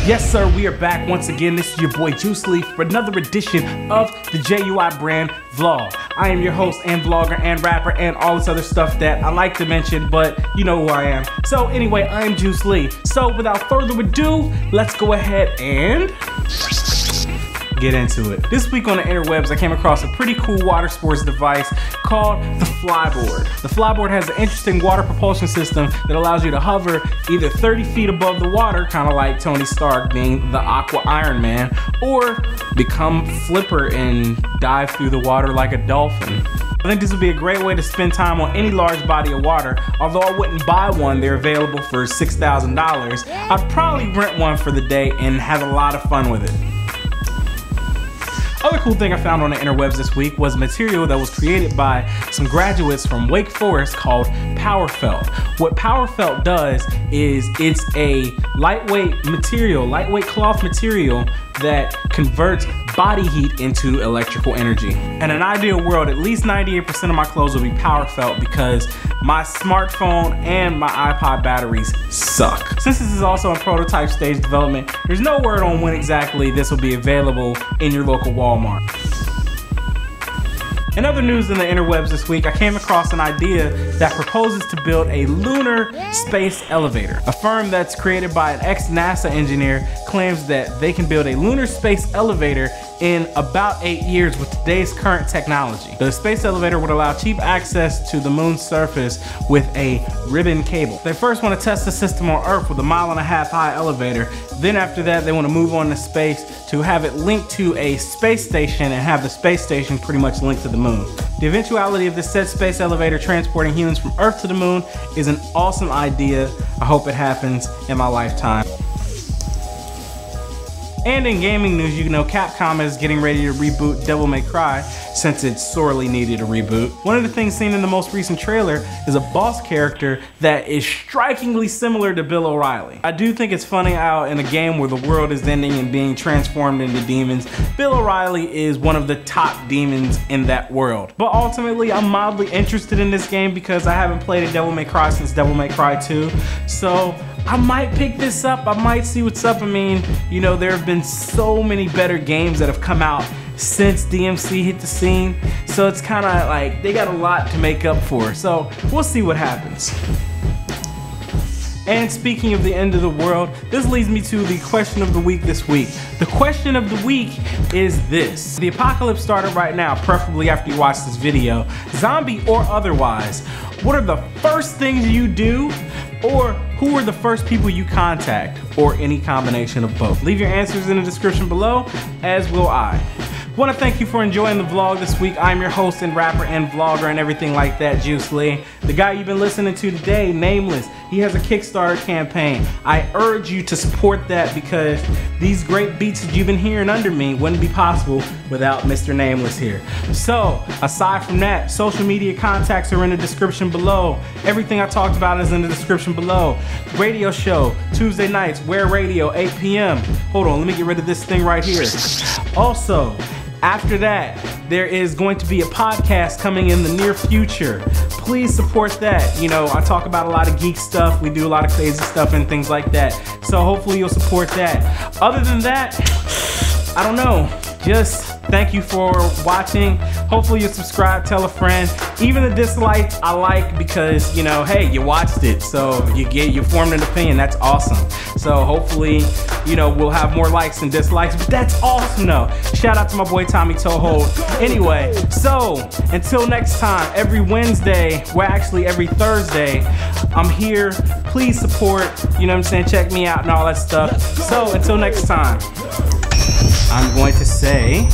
Yes, sir, we are back once again. This is your boy J.U.I for another edition of the J.U.I brand vlog. I am your host and vlogger and rapper and all this other stuff that I like to mention, but you know who I am. So anyway, I am J.U.I. So without further ado, let's go ahead and get into it. This week on the interwebs, I came across a pretty cool water sports device called the flyboard. The flyboard has an interesting water propulsion system that allows you to hover either 30 feet above the water, kind of like Tony Stark being the Iron Man, or become Flipper and dive through the water like a dolphin. I think this would be a great way to spend time on any large body of water. Although I wouldn't buy one, they're available for $6,000. I'd probably rent one for the day and have a lot of fun with it. Other cool thing I found on the interwebs this week was material that was created by some graduates from Wake Forest called Power Felt. What Power Felt does is it's a lightweight material, lightweight cloth material that converts body heat into electrical energy. In an ideal world, at least 98% of my clothes will be Power Felt because my smartphone and my iPod batteries suck. Since this is also in prototype stage development, there's no word on when exactly this will be available in your local Walmart. In other news in the interwebs this week, I came across an idea that proposes to build a lunar space elevator. A firm that's created by an ex-NASA engineer claims that they can build a lunar space elevator in about 8 years with today's current technology. The space elevator would allow cheap access to the moon's surface with a ribbon cable. They first want to test the system on Earth with a 1.5 mile high elevator. Then after that, they want to move on to space to have it linked to a space station and have the space station pretty much linked to the moon. The eventuality of this said space elevator transporting humans from Earth to the moon is an awesome idea. I hope it happens in my lifetime. And in gaming news, you know Capcom is getting ready to reboot Devil May Cry since it sorely needed a reboot. One of the things seen in the most recent trailer is a boss character that is strikingly similar to Bill O'Reilly. I do think it's funny how in a game where the world is ending and being transformed into demons, Bill O'Reilly is one of the top demons in that world. But ultimately, I'm mildly interested in this game because I haven't played a Devil May Cry since Devil May Cry 2. So I might pick this up, I might see what's up. I mean, you know, there have been so many better games that have come out since DMC hit the scene. So it's kind of like they got a lot to make up for. So we'll see what happens. And speaking of the end of the world, this leads me to the question of the week this week. The question of the week is this. The apocalypse started right now, preferably after you watch this video. Zombie or otherwise, what are the first things you do? Or who are the first people you contact? Or any combination of both? Leave your answers in the description below, as will I. I want to thank you for enjoying the vlog this week. I'm your host and rapper and vlogger and everything like that, J.U.I. The guy you've been listening to today, Nameless, he has a Kickstarter campaign. I urge you to support that because these great beats that you've been hearing under me wouldn't be possible without Mr. Nameless here. So, aside from that, social media contacts are in the description below. Everything I talked about is in the description below. Radio show, Tuesday nights, Where Radio, 8 p.m. Hold on, let me get rid of this thing right here. Also, after that, there is going to be a podcast coming in the near future. Please support that. You know, I talk about a lot of geek stuff. We do a lot of crazy stuff and things like that. So hopefully you'll support that. Other than that, I don't know. Just thank you for watching. Hopefully you'll subscribe, tell a friend. Even the dislikes I like because, you know, hey, you watched it. So you formed an opinion. That's awesome. So hopefully, you know, we'll have more likes and dislikes, but that's awesome though. Shout out to my boy Tommy Toho. Anyway, so until next time, every Wednesday, well actually every Thursday, I'm here. Please support, you know what I'm saying? Check me out and all that stuff. So until next time, I'm going to say